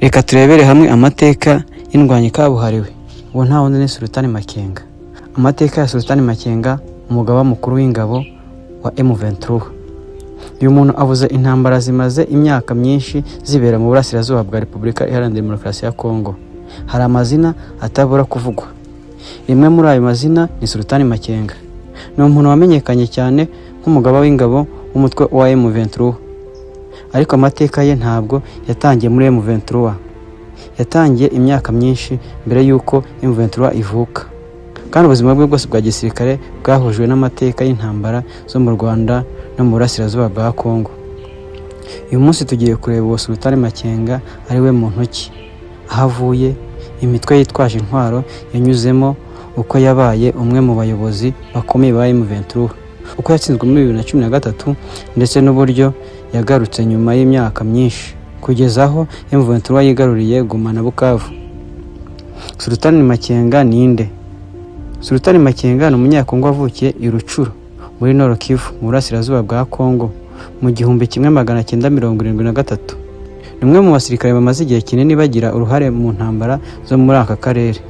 Reka turebere hamwe amateka y'indwanyi kabuhariwe. Uwo nta wundi ni Sultani Makenga. Amateka ya Sultani Makenga, umugaba mukuru w'ingabo wa M23. Uyu muntu avuze intambara zimaze imyaka myinshi zibera mu burasirazuba bwa Repubulika Iharanira Demokarasi ya Kongo. Hari amazina atabura kuvugwa. Rimwe muri ayo mazina ni Sultani Makenga. Ni umuntu wamenyekanye cyane nk'umugaba w'ingabo w'umutwe wa M23. Ariko amateka ye ntabwo yatangiye muri M23. Yatangiye imyaka myinshi mbere y'uko M23 ivuka. Kandi ubuzima bwe bwose bwa gisirikare bwahujwe n'amateka y'intambara zo mu Rwanda no mu burasirazuba bwa Kongo. Uyu munsi tugiye kureba uwo Sultani Makenga ari we muntu ki, ahavuye, imitwe yitwaje intwaro yanyuzemo, uko yabaye umwe mu bayobozi bakomeye ba M23, uko yatsinzwe muri 2013 ndetse n'uburyo yagarutse nyuma y'imyaka myinshi kugeza aho M23 yigaruriye Goma na Bukavu. Sultani Makenga ninde? Sultani Makenga ni umunyakongo wavukiye i Rucuru muri Nord Kivu mu burasirazuba bwa Kongo mu 1973. Ni umwe mu basirikare bamaze igihe kinini bagira uruhare mu ntambara zo muri aka karere.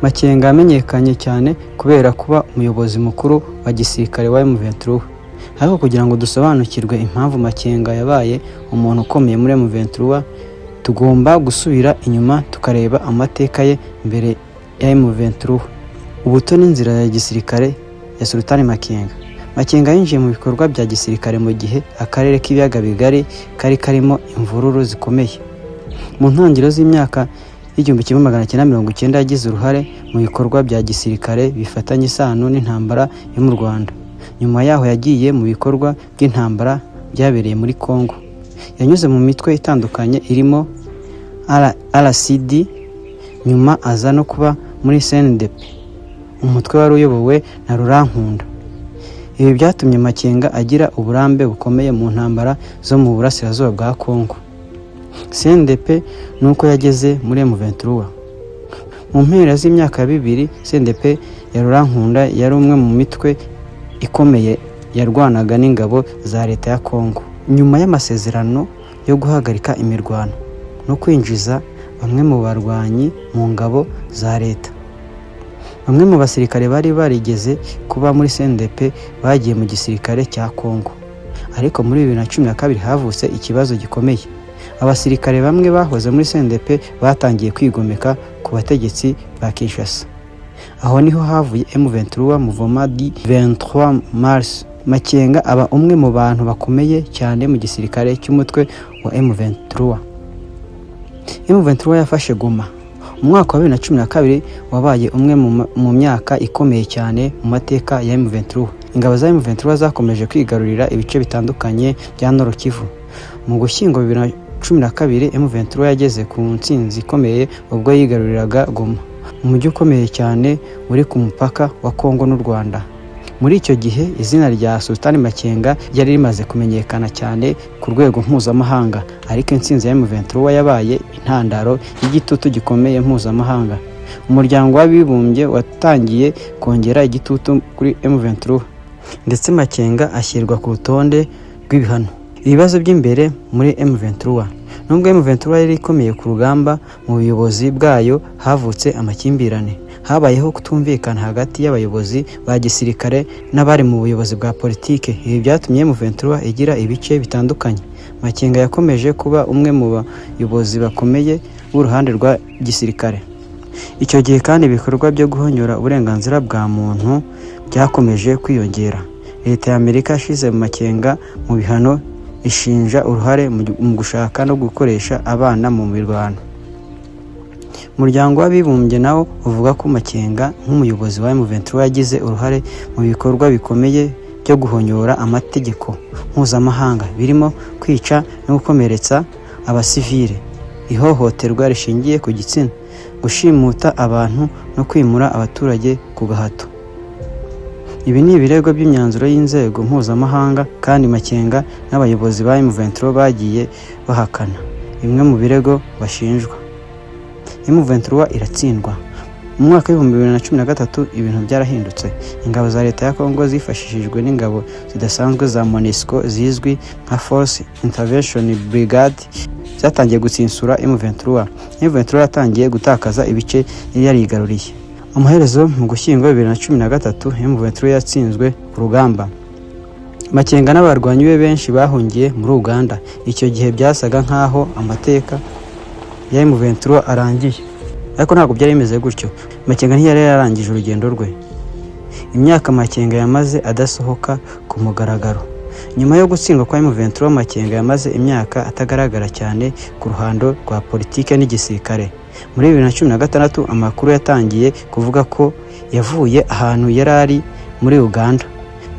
Makenga yamenyekanye cyane kubera kuba umuyobozi mukuru wa gisirikare wa M23. Ariko kugira ngo dusobanukirwe impamvu Makenga yabaye umuntu ukomeye muri M23, tugomba gusubira inyuma tukareba amateka ye mbere ya M23. Ubuto n'inzira ya gisirikare ya Sultani Makenga. Makenga yinjiye mu bikorwa bya gisirikare mu gihe akarere k'ibiyaga bigari kari karimo imvururu zikomeye. Mu ntangiriro z'imyaka y'1990 yagize uruhare mu bikorwa bya gisirikare bifatanye isano n'intambara yo mu Rwanda. Nyuma yaho yagiye mu bikorwa by'intambara byabereye muri Kongo. Yanyuze mu mitwe itandukanye irimo RCD, nyuma aza no kuba muri CNDP, umutwe wari uyobowe na Rurankunda. Ibi byatumye Makenga agira uburambe bukomeye mu ntambara zo mu burasirazuba bwa Kongo. CNDP nuko yageze muri M23. Mu mpera z'imyaka 2 CNDP ya Rurankunda yari umwe mu mitwe ikomeye yarwanaga n'ingabo za leta ya Kongo. Nyuma y'amasezerano yo guhagarika imirwano no kwinjiza bamwe mu barwanyi mu ngabo za leta, bamwe mu basirikare bari barigeze kuba muri CNDP bagiye mu gisirikare cya Kongo. Ariko muri 2012 havutse ikibazo gikomeye. Abasirikare bamwe bahoze muri CNDP batangiye kwigomeka ku bategetsi ba Kinshasa. Aho niho havuye M23 Mouvement du 23 Mars. Makenga aba umwe mu bantu bakomeye cyane mu gisirikare cy'umutwe wa M23. M23 yafashe Goma. Umwaka wa 2012 wabaye umwe mu myaka ikomeye cyane mu mateka ya M23. Ingabo za M23 zakomeje kwigarurira ibice bitandukanye bya Nord Kivu. Mu Gushyingo 2012 M23 yageze ku ntsinzi ikomeye ubwo yigaruriraga Goma, umujyi ukomeye cyane uri ku mupaka wa Kongo n'u Rwanda. Muri icyo gihe izina rya Sultani Makenga ryari rimaze kumenyekana cyane ku rwego mpuzamahanga, ariko intsinzi ya M23 yabaye intandaro y'igitutu gikomeye mpuzamahanga. Umuryango w'abibumbye watangiye kongera igitutu kuri M23 ndetse Makenga ashyirwa ku rutonde rw'ibihano. Ibibazo by'imbere muri M23. Nubwo M23 yari ikomeye ku rugamba, mu buyobozi bwayo havutse amakimbirane. Habayeho kutumvikana hagati y'abayobozi ba gisirikare n'abari mu buyobozi bwa politike. Ibi byatumye M23 igira ibice bitandukanye. Makenga yakomeje kuba umwe mu bayobozi bakomeye b'uruhande rwa gisirikare. Icyo gihe kandi ibikorwa byo guhonyora uburenganzira bwa muntu byakomeje kwiyongera. Leta ya Amerika yashize Makenga mu bihano, ishinja uruhare mu gushaka no gukoresha abana mu mirwano. Umuryango w'abibumbye nawo uvuga ko Makenga nk'umuyobozi wa M23 yagize uruhare mu bikorwa bikomeye byo guhonyora amategeko mpuzamahanga, birimo kwica no gukomeretsa abasivile, ihohoterwa rishingiye ku gitsina, gushimuta abantu no kwimura abaturage ku gahato. Ibi ni ibirego by'imyanzuro y'inzego mpuzamahanga, kandi Makenga n'abayobozi ba M23 bagiye bahakana bimwe mu birego bashinjwa. M23 iratsindwa. Mu mwaka wa 2013 ibintu byarahindutse. Ingabo za leta ya Kongo zifashishijwe n'ingabo zidasanzwe za MONUSCO zizwi nka Force Intervention Brigade byatangiye gutsinsura M23. M23 yatangiye gutakaza ibice yari yarigaruriye. Amaherezo mu Gushyingo 2013 M23 yatsinzwe ku rugamba. Makenga n'abarwanyi be benshi bahungiye muri Uganda. Icyo gihe byasaga nkaho amateka ya M23 arangiye, ariko ntabwo byari bimeze gutyo. Makenga ntiyari yararangije urugendo rwe. Imyaka Makenga yamaze adasohoka ku mugaragaro. Nyuma yo gutsindwa kwa M23, Makenga yamaze imyaka atagaragara cyane ku ruhando rwa politike n'igisirikare. Muri 2016 amakuru yatangiye kuvuga ko yavuye ahantu yarari muri Uganda.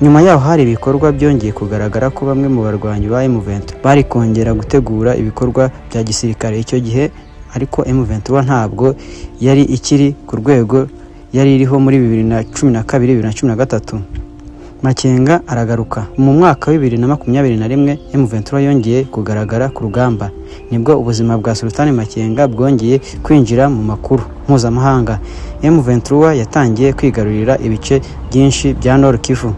Nyuma yaho hari ibikorwa byongeye kugaragara ko bamwe mu barwanyi ba M23 bari kongera gutegura ibikorwa bya gisirikare. Icyo gihe ariko M23 ntabwo yari ikiri ku rwego yari iriho muri 2012-2013. Makenga aragaruka. Mu mwaka wa 2021 M23 yongeye kugaragara ku rugamba. Nibwo ubuzima bwa Sultan Makenga bwongeye kwinjira mu makuru mpuzamahanga. M23 yatangiye kwigarurira ibice byinshi bya Nord Kivu.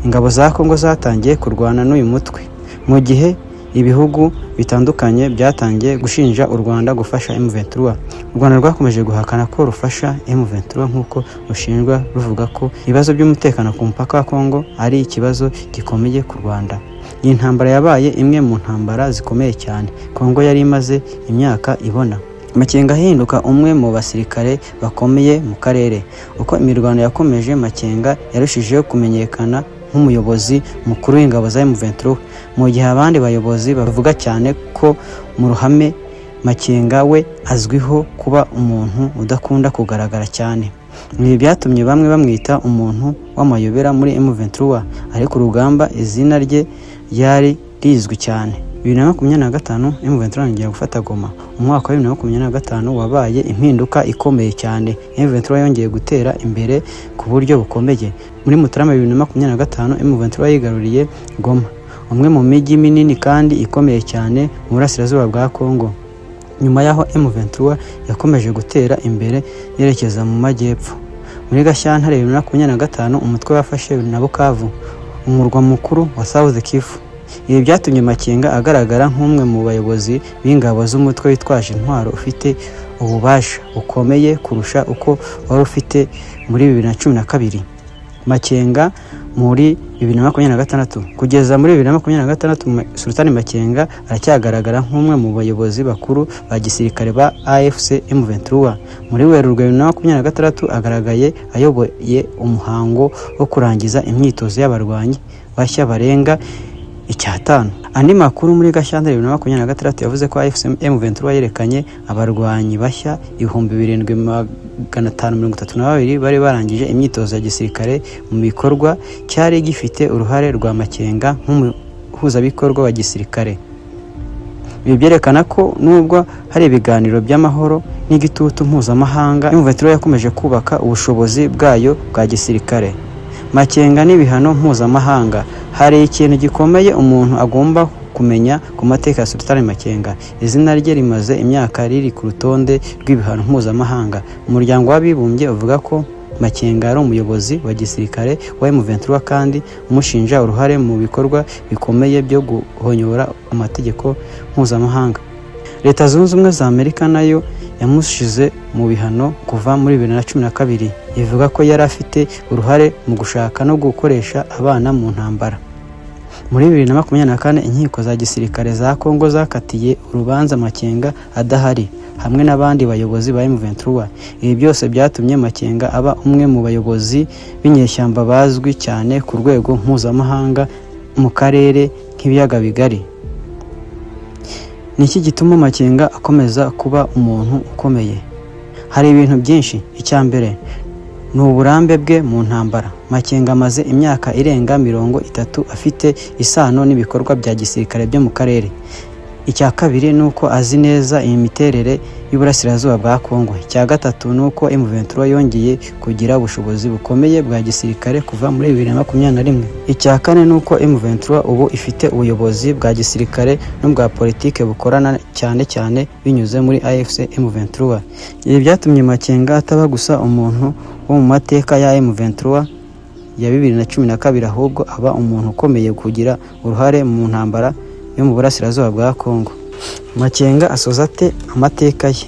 Ingabo za Kongo zatangiye kurwana n'uyu mutwe, mu gihe ibihugu bitandukanye byatangiye gushinja u Rwanda gufasha M23. U Rwanda rwakomeje guhakana ko rufasha M23 nk'uko rushinjwa, ruvuga ko ibibazo by'umutekano ku mupaka wa Kongo ari ikibazo gikomeye ku Rwanda. Iyi ntambara yabaye imwe mu ntambara zikomeye cyane Kongo yari imaze imyaka ibona. Makenga ahinduka umwe mu basirikare bakomeye mu karere. Uko imirwano yakomeje, Makenga yarushijeho kumenyekana nk'umuyobozi mukuru w'ingabo za M23, mu gihe abandi bayobozi bavuga cyane ko mu ruhame Makenga we azwiho kuba umuntu udakunda kugaragara cyane. Ibi byatumye bamwe bamwita umuntu w'amayobera muri M23, ariko urugamba izina rye ryari rizwi cyane. 2025 M23 yongeye gufata Goma. Umwaka wa 2025 wabaye impinduka ikomeye cyane. M23 yongeye gutera imbere ku buryo bukomeye. Muri Mutarama 2025 M23 yigaruriye Goma, umwe mu mijyi minini kandi ikomeye cyane mu burasirazuba bwa Kongo. Nyuma yaho M23 yakomeje gutera imbere yerekeza mu majyepfo. Muri Gashyantare 2025 umutwe wafashe na Bukavu, umurwa mukuru wa South Kivu. Ibi byatumye Makenga agaragara nk'umwe mu bayobozi b'ingabo z'umutwe witwaje intwaro ufite ububasha bukomeye kurusha uko wari ufite muri 2012. Makenga muri 2026 kugeza muri 2026 Sultan Makenga aracyagaragara nk'umwe mu bayobozi bakuru ba gisirikare ba AFC M23. Muri Werurwe 2026 agaragaye ayoboye umuhango wo kurangiza imyitozo y'abarwanyi bashya barenga 5. Andi makuru muri Gashyantare 2026 yavuze ko AFC M23 yerekanye abarwanyi bashya 7532 bari barangije imyitozo ya gisirikare mu bikorwa cyari gifite uruhare rwa Makenga nk'umuhuzabikorwa wa gisirikare. Ibi byerekana ko nubwo hari ibiganiro by'amahoro n'igitutu mpuzamahanga, M23 yakomeje kubaka ubushobozi bwayo bwa gisirikare. Makenga n'ibihano mpuzamahanga. Hari ikintu gikomeye umuntu agomba kumenya ku mateka ya Sultan Makenga. Izina rye rimaze imyaka riri ku rutonde rw'ibihano mpuzamahanga. Umuryango w'abibumbye uvuga ko Makenga ari umuyobozi wa gisirikare wa M23 kandi umushinja uruhare mu bikorwa bikomeye byo guhonyora amategeko mpuzamahanga. Leta Zunze Ubumwe za Amerika nayo yamushize mu bihano kuva muri 2012. Ivuga ko yari afite uruhare mu gushaka no gukoresha abana mu ntambara. Muri 2024 inkiko za gisirikare za Kongo zakatiye urubanza Makenga adahari hamwe n'abandi bayobozi ba M23. Ibi byose byatumye Makenga aba umwe mu bayobozi b'inyeshyamba bazwi cyane ku rwego mpuzamahanga mu karere k'ibiyaga bigari. Niki gituma Makenga akomeza kuba umuntu ukomeye? Hari ibintu byinshi. Icyambere ni uburambe bwe mu ntambara. Makenga amaze imyaka irenga 30 afite isano n'ibikorwa bya gisirikare byo mu karere. Icya kabiri nuko azi neza imiterere y'uburasirazuba bwa Kongo. Icya gatatu nuko M23 yongeye kugira ubushobozi bukomeye bwa gisirikare kuva muri 2021. Icya kane nuko M23 ubu ifite ubuyobozi bwa gisirikare n'ubwa politike bukorana cyane binyuze muri AFC M23. Ibi byatumye Makenga ataba gusa umuntu wo mu mateka ya M23 ya 2012, ahubwo aba umuntu ukomeye kugira uruhare mu ntambara yo mu burasirazuba bwa Kongo. Makenga asoza ate amateka ye?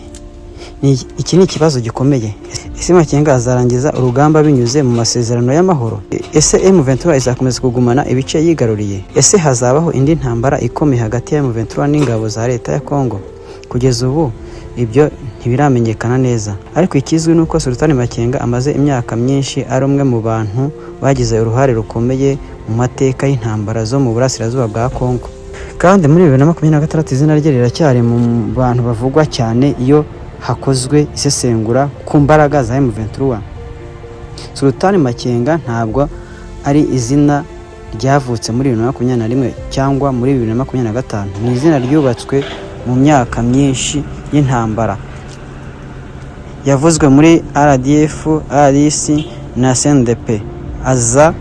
Iki ni ikibazo gikomeye. Ese Makenga azarangiza urugamba binyuze mu masezerano y'amahoro? Ese M23 izakomeza kugumana ibice yigaruriye? Ese hazabaho indi ntambara ikomeye hagati ya M23 n'ingabo za leta ya Kongo? Kugeza ubu ibyo ntibiramenyekana neza, ariko ikizwi nuko Sultan Makenga amaze imyaka myinshi ari umwe mu bantu bagize uruhare rukomeye mu mateka y'intambara zo mu burasirazuba bwa Kongo. Kandi muri 2026 izina rye riracyari mu bantu bavugwa cyane iyo hakozwe isesengura ku mbaraga za M23. Sultan Makenga ntabwo ari izina ryavutse muri 2021 cyangwa muri 2025, ni izina ryubatswe mu myaka myinshi y'intambara. Yavuzwe muri RDF, RC na CNDP. Aza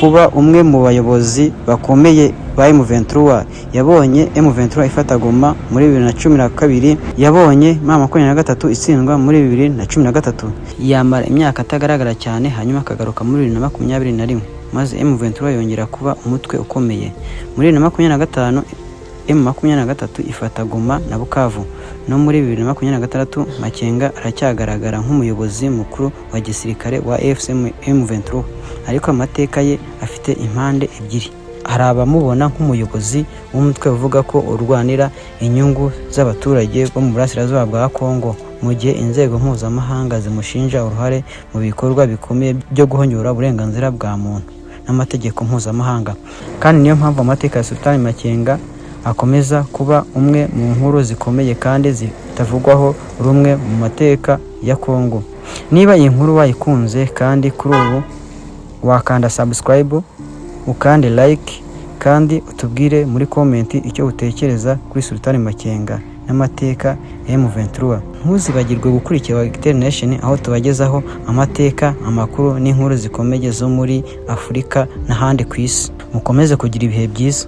kuba umwe mu bayobozi bakomeye ba M23. Yabonye M23 ifata Goma muri 2012, yabonye M23 itsindwa muri 2013. Yamara imyaka atagaragara cyane, hanyuma akagaruka muri 2021, maze M23 yongera kuba umutwe ukomeye. Muri 2025 M23 ifata Goma na Bukavu. No muri 2026 Makenga aracyagaragara nk'umuyobozi mukuru wa gisirikare wa FCM M23, ariko amateka ye afite impande ebyiri. Hari abamubona nk'umuyobozi w'umutwe uvuga ko urwanira inyungu z'abaturage bo mu burasirazuba bwa Kongo, mu gihe inzego mpuzamahanga zimushinja uruhare mu bikorwa bikomeye byo guhonyora uburenganzira bwa muntu n'amategeko mpuzamahanga. Kandi niyo mpamvu amateka ya Sultan Makenga akomeza kuba umwe mu nkuru zikomeye kandi zitavugwaho rumwe mu mateka ya Kongo. Niba iyi nkuru wayikunze kandi kuri ubu wakanda subscribe, ukande like, kandi utubwire muri comment icyo utekereza kuri Sultan Makenga n'amateka ya M23. Ntuzibagirwe gukurikira Victory Nation, aho tubagezaho amateka, amakuru n'inkuru zikomeye zo muri Afurika n'ahandi ku isi. Mukomeze kugira ibihe byiza.